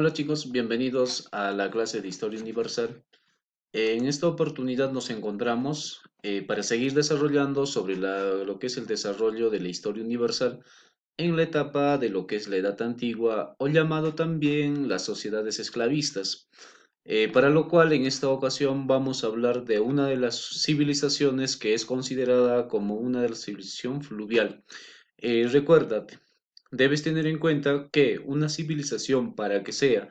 Hola chicos, bienvenidos a la clase de Historia Universal. En esta oportunidad nos encontramos para seguir desarrollando sobre lo que es el desarrollo de la historia universal en la etapa de lo que es la Edad Antigua o llamado también las sociedades esclavistas. Para lo cual en esta ocasión vamos a hablar de una de las civilizaciones que es considerada como una de las civilizaciones fluvial. Recuérdate, debes tener en cuenta que una civilización para que sea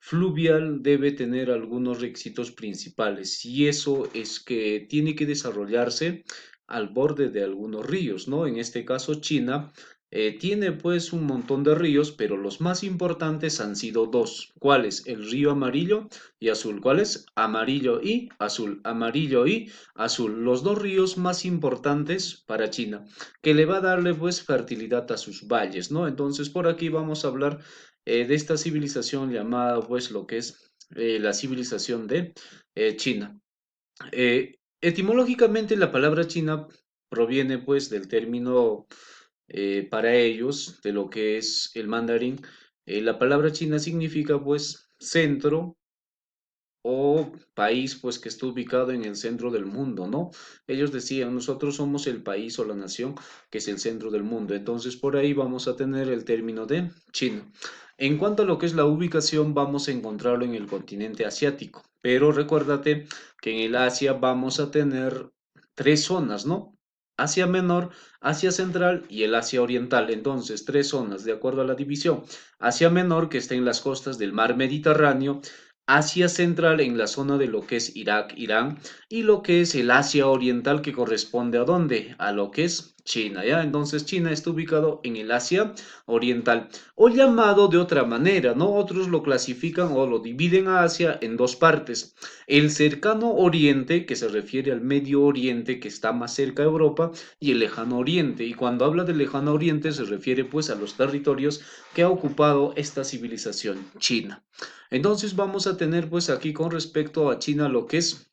fluvial debe tener algunos requisitos principales y eso es que tiene que desarrollarse al borde de algunos ríos, ¿no? En este caso China tiene pues un montón de ríos, pero los más importantes han sido dos. ¿Cuáles? El río amarillo y azul. ¿Cuáles? Amarillo y azul. Amarillo y azul. Los dos ríos más importantes para China, que le va a darle pues fertilidad a sus valles, ¿no? Entonces por aquí vamos a hablar de esta civilización llamada pues lo que es la civilización de China. Etimológicamente la palabra China proviene pues del término para ellos de lo que es el mandarín. La palabra China significa pues centro o país pues que está ubicado en el centro del mundo, ¿no? Ellos decían, nosotros somos el país o la nación que es el centro del mundo. Entonces por ahí vamos a tener el término de China. En cuanto a lo que es la ubicación, vamos a encontrarlo en el continente asiático, pero recuérdate que en el Asia vamos a tener tres zonas, ¿no? Asia Menor, Asia Central y el Asia Oriental. Entonces, tres zonas de acuerdo a la división. Asia Menor, que está en las costas del mar Mediterráneo, Asia Central en la zona de lo que es Irak, Irán, y lo que es el Asia Oriental que corresponde a dónde? A lo que es China, ¿ya? Entonces China está ubicado en el Asia Oriental, o llamado de otra manera, ¿no? Otros lo clasifican o lo dividen a Asia en dos partes. El cercano Oriente, que se refiere al Medio Oriente, que está más cerca de Europa, y el lejano Oriente. Y cuando habla del lejano Oriente se refiere pues a los territorios que ha ocupado esta civilización, China. Entonces vamos a tener pues aquí con respecto a China lo que es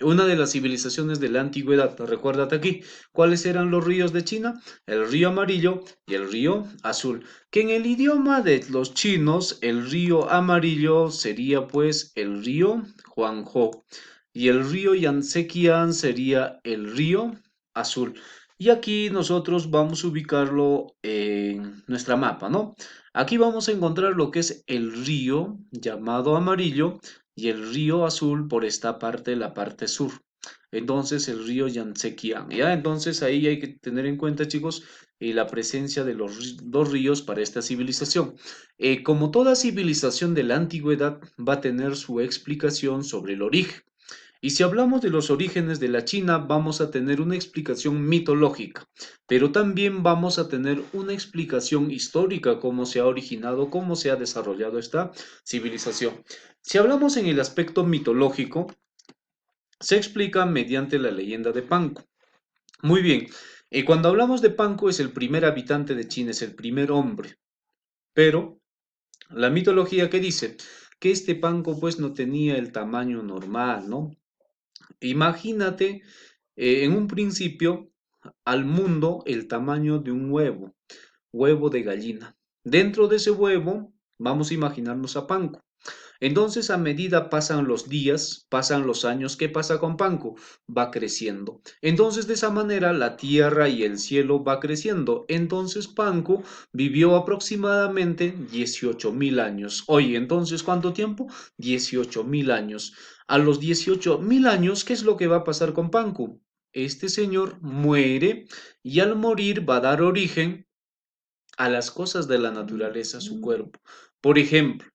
una de las civilizaciones de la antigüedad. Recuérdate aquí, ¿cuáles eran los ríos de China? El río amarillo y el río azul. Que en el idioma de los chinos, el río amarillo sería pues el río Huangho y el río Yangtze sería el río azul. Y aquí nosotros vamos a ubicarlo en nuestra mapa, ¿no? Aquí vamos a encontrar lo que es el río llamado amarillo y el río azul por esta parte, la parte sur. Entonces el río Yangtze, ¿ya? Entonces ahí hay que tener en cuenta, chicos, la presencia de los dos ríos para esta civilización. Como toda civilización de la antigüedad, va a tener su explicación sobre el origen. Y si hablamos de los orígenes de la China, vamos a tener una explicación mitológica, pero también vamos a tener una explicación histórica, cómo se ha originado, cómo se ha desarrollado esta civilización. Si hablamos en el aspecto mitológico, se explica mediante la leyenda de Panco. Muy bien, cuando hablamos de Panco es el primer habitante de China, es el primer hombre, pero la mitología que dice que este Panco pues no tenía el tamaño normal, ¿no? Imagínate en un principio al mundo el tamaño de un huevo, huevo de gallina. Dentro de ese huevo vamos a imaginarnos a Panco. Entonces, a medida pasan los días, pasan los años, ¿qué pasa con Panco? Va creciendo. Entonces, de esa manera, la tierra y el cielo va creciendo. Entonces, Panco vivió aproximadamente 18.000 años. Oye, entonces, ¿cuánto tiempo? 18.000 años. A los 18.000 años, ¿qué es lo que va a pasar con Panco? Este señor muere y al morir va a dar origen a las cosas de la naturaleza, su cuerpo. Por ejemplo,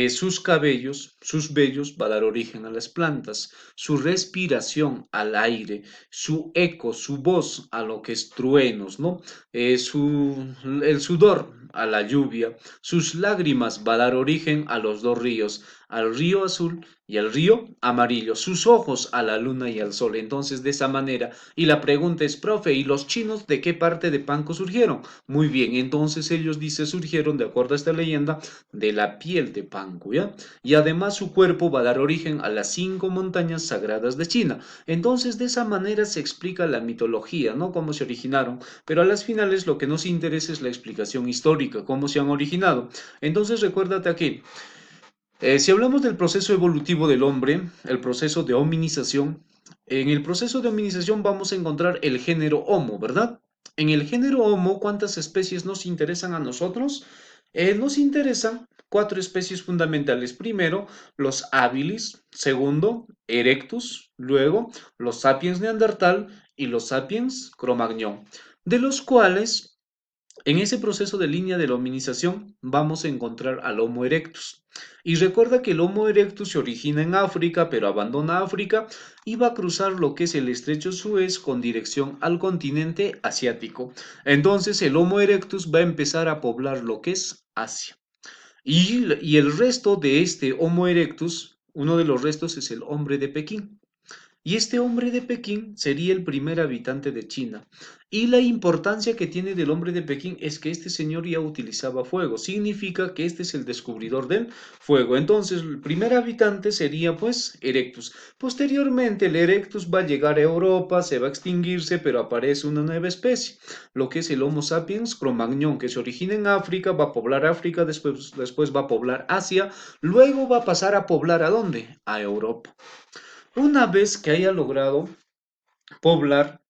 sus cabellos, sus vellos va a dar origen a las plantas, su respiración al aire, su eco, su voz a lo que es truenos, ¿no? El sudor a la lluvia, sus lágrimas va a dar origen a los dos ríos, al río azul y al río amarillo, sus ojos a la luna y al sol. Entonces, de esa manera, y la pregunta es, profe, ¿y los chinos de qué parte de Panco surgieron? Muy bien, entonces ellos, dice, surgieron, de acuerdo a esta leyenda, de la piel de Panku, ¿ya? Y además su cuerpo va a dar origen a las 5 montañas sagradas de China. Entonces, de esa manera se explica la mitología, ¿no? Cómo se originaron, pero a las finales lo que nos interesa es la explicación histórica, cómo se han originado. Entonces, recuérdate aquí, si hablamos del proceso evolutivo del hombre, el proceso de hominización, en el proceso de hominización vamos a encontrar el género Homo, ¿verdad? En el género Homo, ¿cuántas especies nos interesan a nosotros? Nos interesan 4 especies fundamentales. Primero, los habilis. Segundo, Erectus. Luego, los sapiens neandertal y los sapiens cromagnon, de los cuales en ese proceso de línea de la hominización vamos a encontrar al Homo erectus. Y recuerda que el Homo erectus se origina en África, pero abandona África y va a cruzar lo que es el estrecho Suez con dirección al continente asiático. Entonces el Homo erectus va a empezar a poblar lo que es Asia. Y el resto de este Homo erectus, uno de los restos es el hombre de Pekín. Y este hombre de Pekín sería el primer habitante de China. Y la importancia que tiene del hombre de Pekín es que este señor ya utilizaba fuego. Significa que este es el descubridor del fuego. Entonces, el primer habitante sería pues Erectus. Posteriormente, el Erectus va a llegar a Europa, se va a extinguirse, pero aparece una nueva especie, lo que es el Homo sapiens Cro-Magnon, que se origina en África, va a poblar África, después va a poblar Asia, luego va a pasar a poblar ¿a dónde? A Europa. Una vez que haya logrado poblar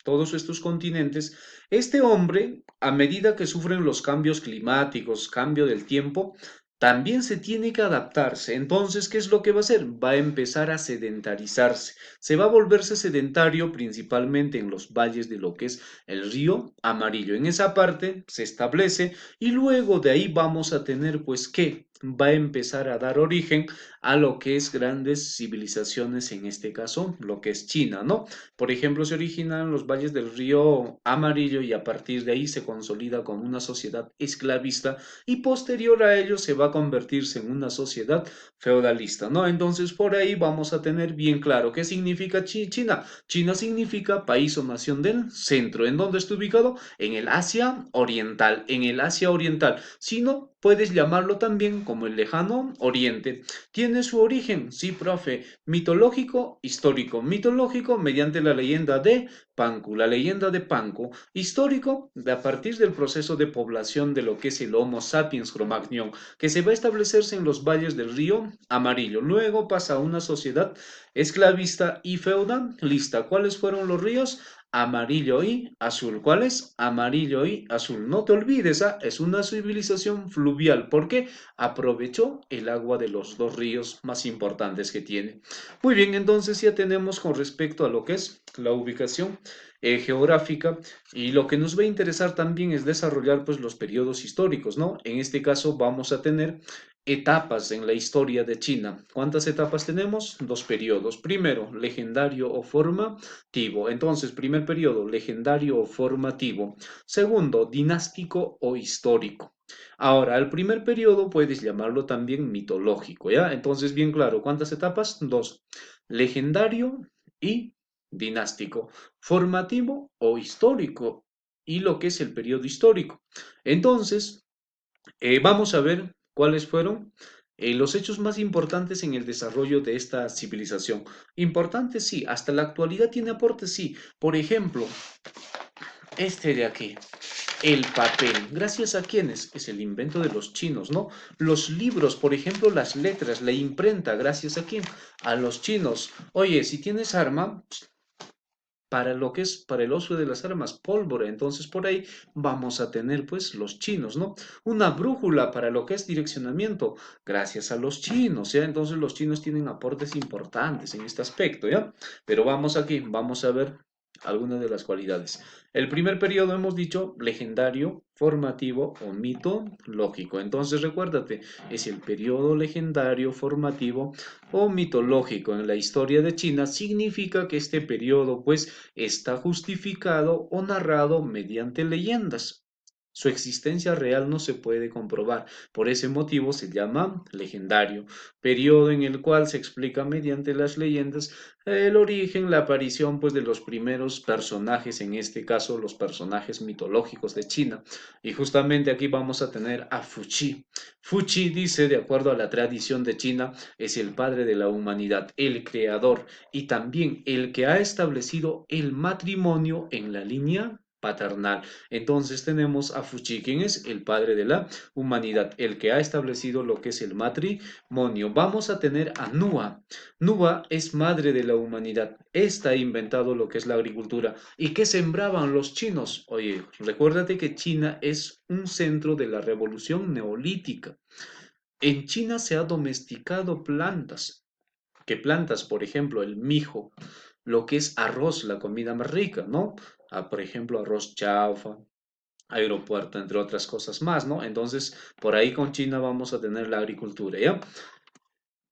todos estos continentes, este hombre, a medida que sufren los cambios climáticos, cambio del tiempo, también se tiene que adaptarse. Entonces, ¿qué es lo que va a hacer? Va a empezar a sedentarizarse. Se va a volverse sedentario principalmente en los valles de lo que es el río Amarillo. En esa parte se establece y luego de ahí vamos a tener, pues, ¿qué? Va a empezar a dar origen a lo que es grandes civilizaciones, en este caso, lo que es China, ¿no? Por ejemplo, se origina en los valles del río Amarillo y a partir de ahí se consolida como una sociedad esclavista y posterior a ello se va a convertirse en una sociedad feudalista, ¿no? Entonces por ahí vamos a tener bien claro qué significa China. China significa país o nación del centro. ¿En dónde está ubicado? En el Asia Oriental, en el Asia Oriental. Si no, puedes llamarlo también como el lejano Oriente. ¿Tiene su origen? Sí, profe. Mitológico, histórico. Mitológico mediante la leyenda de Panku, la leyenda de Panku. Histórico, de a partir del proceso de población de lo que es el Homo sapiens Cro-Magnon, que se va a establecerse en los valles del río Amarillo. Luego pasa a una sociedad esclavista y feudalista. ¿Cuáles fueron los ríos? Amarillo y azul. ¿Cuál es? Amarillo y azul. No te olvides, ¿ah? Es una civilización fluvial porque aprovechó el agua de los 2 ríos más importantes que tiene. Muy bien, entonces ya tenemos con respecto a lo que es la ubicación geográfica y lo que nos va a interesar también es desarrollar pues los periodos históricos, ¿no? En este caso vamos a tener etapas en la historia de China. ¿Cuántas etapas tenemos? 2 periodos. Primero, legendario o formativo. Entonces, primer periodo, legendario o formativo. Segundo, dinástico o histórico. Ahora, el primer periodo puedes llamarlo también mitológico, ¿ya? Entonces, bien claro, ¿cuántas etapas? 2. Legendario y dinástico. Formativo o histórico. Y lo que es el periodo histórico. Entonces, vamos a ver cuáles fueron los hechos más importantes en el desarrollo de esta civilización. Importantes, sí. Hasta la actualidad tiene aportes, sí. Por ejemplo, este de aquí. El papel. ¿Gracias a quiénes? Es el invento de los chinos, ¿no? Los libros, por ejemplo, las letras, la imprenta, ¿gracias a quién? A los chinos. Oye, si tienes arma, para lo que es para el uso de las armas, pólvora. Entonces por ahí vamos a tener pues los chinos, ¿no? Una brújula para lo que es direccionamiento, gracias a los chinos, ¿ya? Entonces los chinos tienen aportes importantes en este aspecto, ¿ya? Pero vamos aquí, vamos a ver algunas de las cualidades. El primer periodo hemos dicho legendario, formativo o mitológico. Entonces recuérdate, es el periodo legendario, formativo o mitológico en la historia de China. Significa que este periodo pues está justificado o narrado mediante leyendas. Su existencia real no se puede comprobar. Por ese motivo se llama legendario, periodo en el cual se explica mediante las leyendas el origen, la aparición pues de los primeros personajes, en este caso los personajes mitológicos de China. Y justamente aquí vamos a tener a Fuchi. Fuchi dice, de acuerdo a la tradición de China, es el padre de la humanidad, el creador y también el que ha establecido el matrimonio en la línea paternal. Entonces tenemos a Fuchi, quien es el padre de la humanidad, el que ha establecido lo que es el matrimonio. Vamos a tener a Nua. Nua es madre de la humanidad. Esta ha inventado lo que es la agricultura. ¿Y qué sembraban los chinos? Oye, recuérdate que China es un centro de la revolución neolítica. En China se ha domesticado plantas. ¿Qué plantas? Por ejemplo, el mijo, lo que es arroz, la comida más rica, ¿no? Ah, por ejemplo, arroz chaufa, aeropuerto, entre otras cosas más, ¿no? Entonces, por ahí con China vamos a tener la agricultura, ¿ya?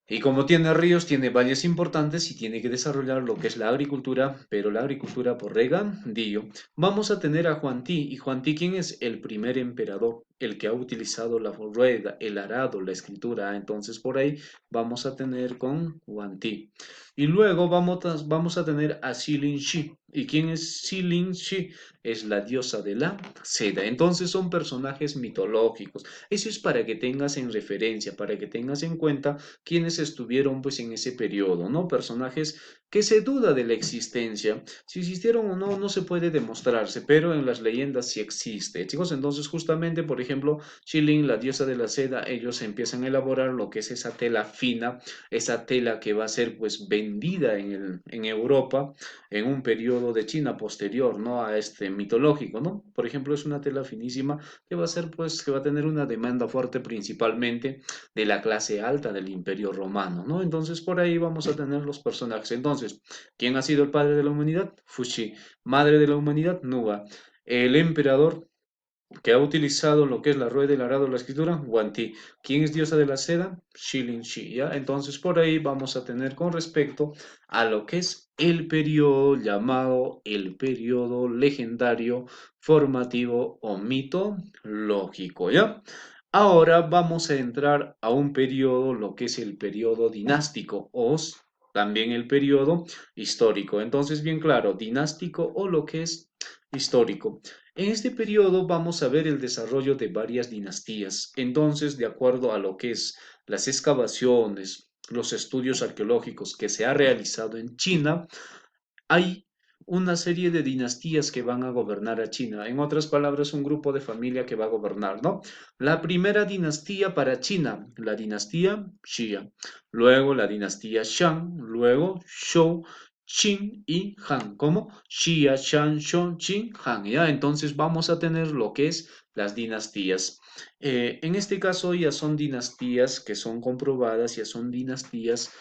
Y como tiene ríos, tiene valles importantes y tiene que desarrollar lo que es la agricultura, pero la agricultura por regadío. Vamos a tener a Juan Ti. ¿Y Juan Ti quién es? El primer emperador, el que ha utilizado la rueda, el arado, la escritura. Entonces por ahí vamos a tener con Juan Ti. Y luego vamos a tener a Xilin Shi. ¿Y quién es Xilin Shi? Es la diosa de la seda. Entonces son personajes mitológicos. Eso es para que tengas en referencia, para que tengas en cuenta quienes estuvieron pues en ese periodo, ¿no? Personajes que se duda de la existencia. Si existieron o no, no se puede demostrarse, pero en las leyendas sí existe. Chicos, entonces justamente, por ejemplo, Shilin, la diosa de la seda, ellos empiezan a elaborar lo que es esa tela fina, esa tela que va a ser pues vendida en Europa en un periodo de China posterior, ¿no? A este mitológico, ¿no? Por ejemplo, es una tela finísima que va a ser pues que va a tener una demanda fuerte principalmente de la clase alta del Imperio Romano, ¿no? Entonces por ahí vamos a tener los personajes. Entonces, ¿quién ha sido el padre de la humanidad? Fuxi. Madre de la humanidad, Nuba. El emperador que ha utilizado lo que es la rueda, el arado, la escritura, Guanti. ¿Quién es diosa de la seda? Shilin Shi, ¿ya? Entonces por ahí vamos a tener con respecto a lo que es el periodo llamado el periodo legendario formativo o mitológico, ¿ya? Ahora vamos a entrar a un periodo, lo que es el periodo dinástico o también el periodo histórico. Entonces, bien claro, dinástico o lo que es histórico. En este periodo vamos a ver el desarrollo de varias dinastías. Entonces, de acuerdo a lo que es las excavaciones, los estudios arqueológicos que se ha realizado en China, hay una serie de dinastías que van a gobernar a China. En otras palabras, un grupo de familia que va a gobernar, ¿no? La primera dinastía para China, la dinastía Xia. Luego la dinastía Shang, luego Zhou, Qin y Han. ¿Cómo? Xia, Shang, Zhou, Qin, Han. ¿Ya? Entonces vamos a tener lo que es las dinastías. En este caso ya son dinastías que son comprobadas, ya son dinastías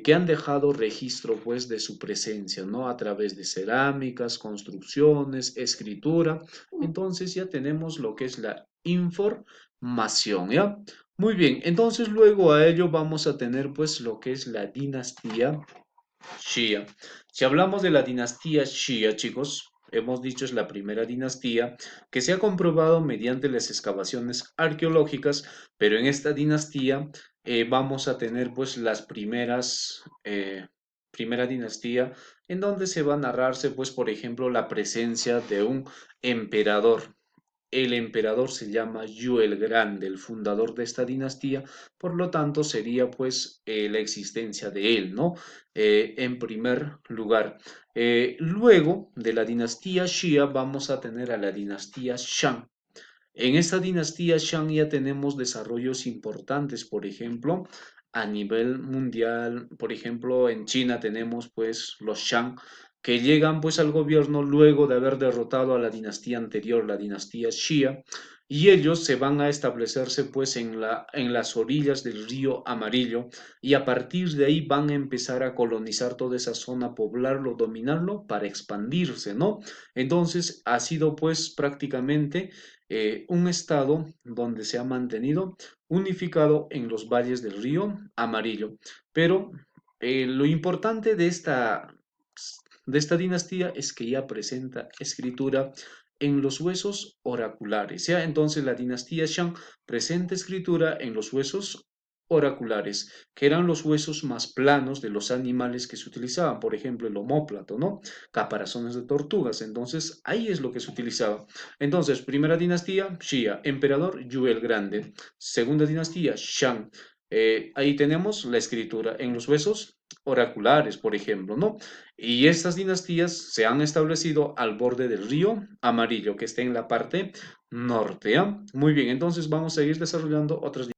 que han dejado registro pues de su presencia, ¿no? A través de cerámicas, construcciones, escritura. Entonces ya tenemos lo que es la información, ¿ya? Muy bien, entonces luego a ello vamos a tener pues lo que es la dinastía Shia. Si hablamos de la dinastía Shia, chicos, hemos dicho es la primera dinastía que se ha comprobado mediante las excavaciones arqueológicas, pero en esta dinastía vamos a tener pues las primera dinastía en donde se va a narrarse pues por ejemplo la presencia de un emperador. El emperador se llama Yu el Grande, el fundador de esta dinastía, por lo tanto sería pues la existencia de él, ¿no? En primer lugar. Luego de la dinastía Xia vamos a tener a la dinastía Shang. En esta dinastía Shang ya tenemos desarrollos importantes, por ejemplo, a nivel mundial, por ejemplo, en China tenemos pues los Shang que llegan pues al gobierno luego de haber derrotado a la dinastía anterior, la dinastía Xia, y ellos se van a establecerse pues en las orillas del río Amarillo y a partir de ahí van a empezar a colonizar toda esa zona, poblarlo, dominarlo para expandirse, ¿no? Entonces ha sido pues prácticamente un estado donde se ha mantenido unificado en los valles del río Amarillo. Pero lo importante de esta dinastía es que ya presenta escritura en los huesos oraculares. ¿Ya? Entonces la dinastía Shang presenta escritura en los huesos oraculares, que eran los huesos más planos de los animales que se utilizaban, por ejemplo, el omóplato, ¿no? Caparazones de tortugas. Entonces, ahí es lo que se utilizaba. Entonces, primera dinastía, Xia, emperador Yu el Grande. Segunda dinastía, Shang. Ahí tenemos la escritura en los huesos oraculares, por ejemplo, ¿no? Y estas dinastías se han establecido al borde del río Amarillo, que está en la parte norte, ¿ya? Muy bien, entonces vamos a seguir desarrollando otras